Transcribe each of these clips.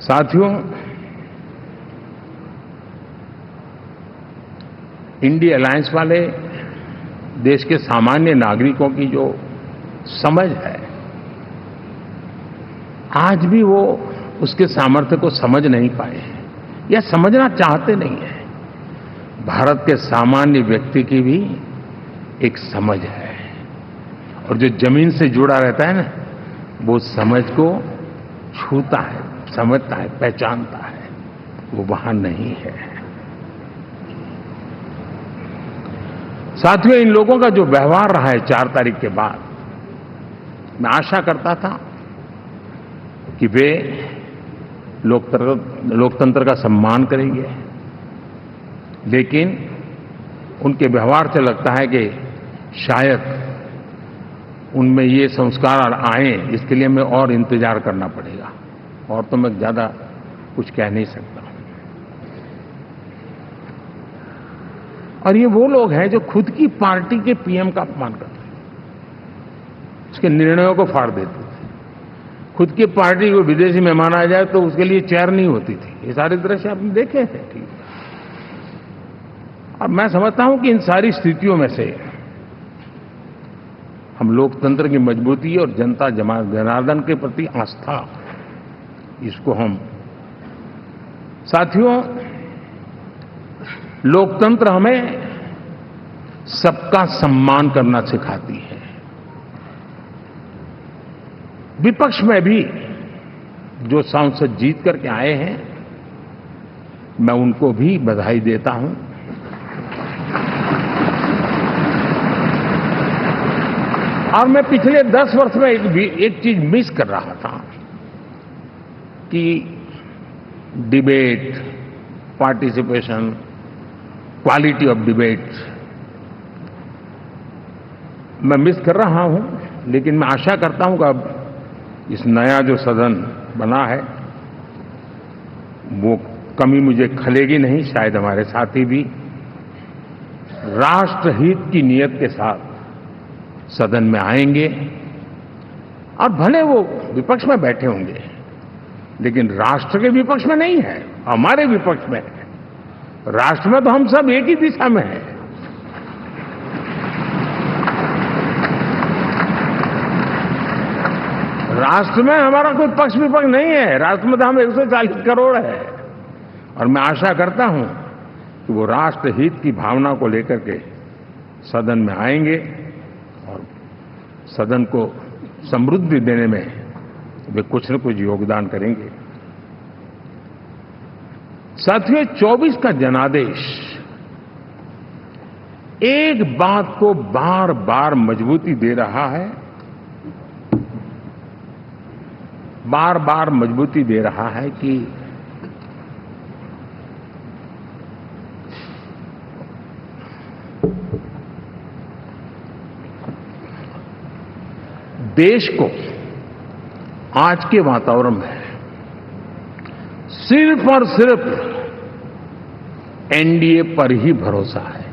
साथियों, India alliance वाले देश के सामान्य नागरिकों की जो समझ है, आज भी वो उसके सामर्थ्य को समझ नहीं पाए हैं या समझना चाहते नहीं हैं। भारत के सामान्य व्यक्ति की भी एक समझ है, और जो जमीन से जुड़ा रहता है ना, वो समझ को छूता है, समझता है, पहचानता है, वो वहां नहीं है। साथियों, इन लोगों का जो व्यवहार रहा है 4 तारीख के बाद, मैं आशा करता था कि वे लोकतंत्र का सम्मान करेंगे, लेकिन उनके व्यवहार से लगता है कि शायद उनमें ये संस्कार आए, इसके लिए हमें और इंतजार करना पड़ेगा, और तो मैं ज्यादा कुछ कह नहीं सकता। और ये वो लोग हैं जो खुद की पार्टी के पीएम का अपमान करते हैं, उसके निर्णयों को फाड़ देते थे। खुद की पार्टी को विदेशी मेहमान आ जाए तो उसके लिए चेयर नहीं होती थी। ये सारे दृश्य आपने देखे हैं, ठीक है। और मैं समझता हूं कि इन सारी स्थितियों में से हम लोकतंत्र की मजबूती और जनता जनार्दन के प्रति आस्था, इसको हम, साथियों, लोकतंत्र हमें सबका सम्मान करना सिखाती है। विपक्ष में भी जो सांसद जीत करके आए हैं, मैं उनको भी बधाई देता हूं। और मैं पिछले 10 वर्ष में एक चीज मिस कर रहा था कि debate, participation, quality of debate मैं मिस कर रहा हूं। लेकिन मैं आशा करता हूं कि अब इस नया जो सदन बना है, वो कमी मुझे खलेगी नहीं। शायद हमारे साथी भी राष्ट्रहित की नियत के साथ सदन में आएंगे, और भले वो विपक्ष में बैठे होंगे, लेकिन राष्ट्र के विपक्ष में नहीं है, हमारे विपक्ष में है। राष्ट्र में तो हम सब एक ही दिशा में हैं। राष्ट्र में हमारा कोई पक्ष विपक्ष नहीं है। राष्ट्र में तो हम 140 करोड़ है, और मैं आशा करता हूं कि वो राष्ट्र हित की भावना को लेकर के सदन में आएंगे और सदन को समृद्धि देने में वे कुछ न कुछ योगदान करेंगे। साथियों, 24 का जनादेश एक बात को बार बार मजबूती दे रहा है, बार बार मजबूती दे रहा है कि देश को आज के वातावरण में सिर्फ और सिर्फ एनडीए पर ही भरोसा है।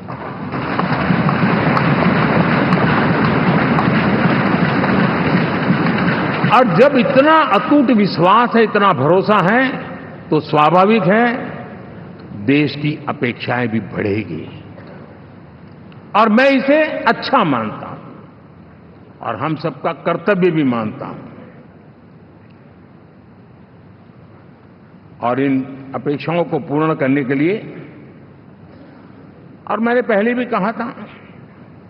और जब इतना अटूट विश्वास है, इतना भरोसा है, तो स्वाभाविक है देश की अपेक्षाएं भी बढ़ेगी, और मैं इसे अच्छा मानता हूं और हम सबका कर्तव्य भी मानता हूं। और इन अपेक्षाओं को पूर्ण करने के लिए, और मैंने पहले भी कहा था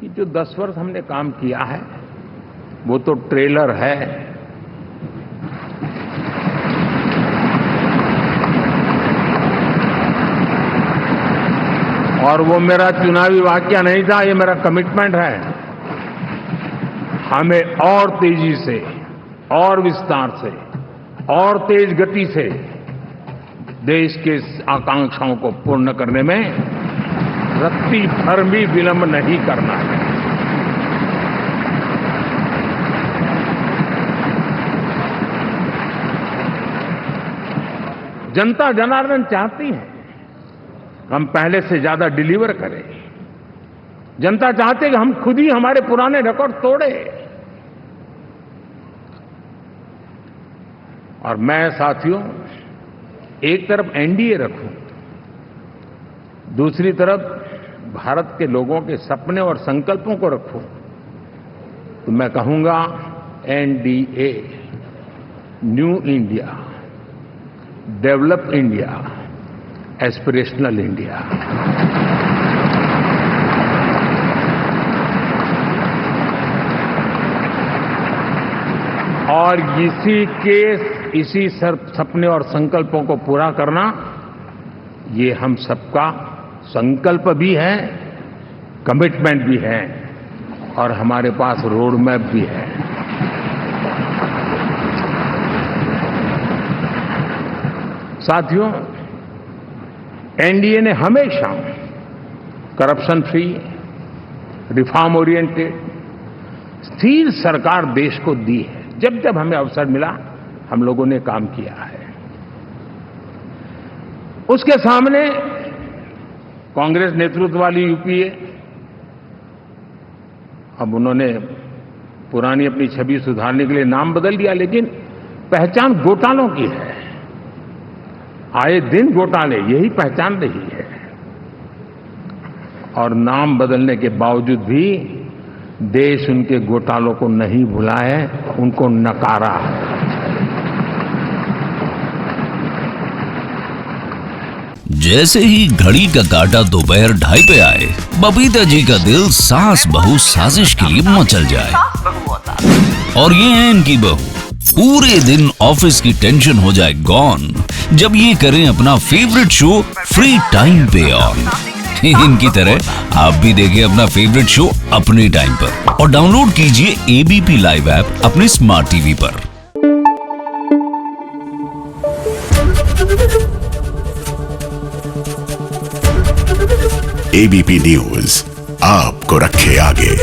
कि जो 10 वर्ष हमने काम किया है वो तो ट्रेलर है। और वो मेरा चुनावी वाक्य नहीं था, ये मेरा कमिटमेंट है। हमें और तेजी से, और विस्तार से, और तेज गति से देश के आकांक्षाओं को पूर्ण करने में रत्ती भर भी विलंब नहीं करना है। जनता जनार्दन चाहती है हम पहले से ज्यादा डिलीवर करें। जनता चाहती है कि हम खुद ही हमारे पुराने रिकॉर्ड तोड़े। और मैं, साथियों, एक तरफ एनडीए रखूं, दूसरी तरफ भारत के लोगों के सपने और संकल्पों को रखूं, तो मैं कहूंगा NDA, new India, develop India, aspirational India. और इसी सपने और संकल्पों को पूरा करना, ये हम सबका संकल्प भी है, कमिटमेंट भी है, और हमारे पास रोड मैप भी है। साथियों, एनडीए ने हमेशा करप्शन फ्री, रिफॉर्म ओरिएंटेड, स्थिर सरकार देश को दी है। जब जब हमें अवसर मिला, हम लोगों ने काम किया है। उसके सामने कांग्रेस नेतृत्व वाली यूपीए, अब उन्होंने पुरानी अपनी छवि सुधारने के लिए नाम बदल दिया, लेकिन पहचान घोटालों की है। आए दिन घोटाले, यही पहचान रही है। और नाम बदलने के बावजूद भी देश उनके घोटालों को नहीं भुला है, उनको नकारा है। जैसे ही घड़ी का काटा दोपहर 2:30 पे आए, बबीता जी का दिल सास बहू साजिश के लिए मचल जाए। और ये है इनकी बहू, पूरे दिन ऑफिस की टेंशन हो जाए गॉन जब ये करें अपना फेवरेट शो फ्री टाइम पे ऑन। इनकी तरह आप भी देखिए अपना फेवरेट शो अपने टाइम पर और डाउनलोड कीजिए एबीपी लाइव ऐप अपने स्मार्ट टीवी पर। एबीपी न्यूज आपको रखे आगे।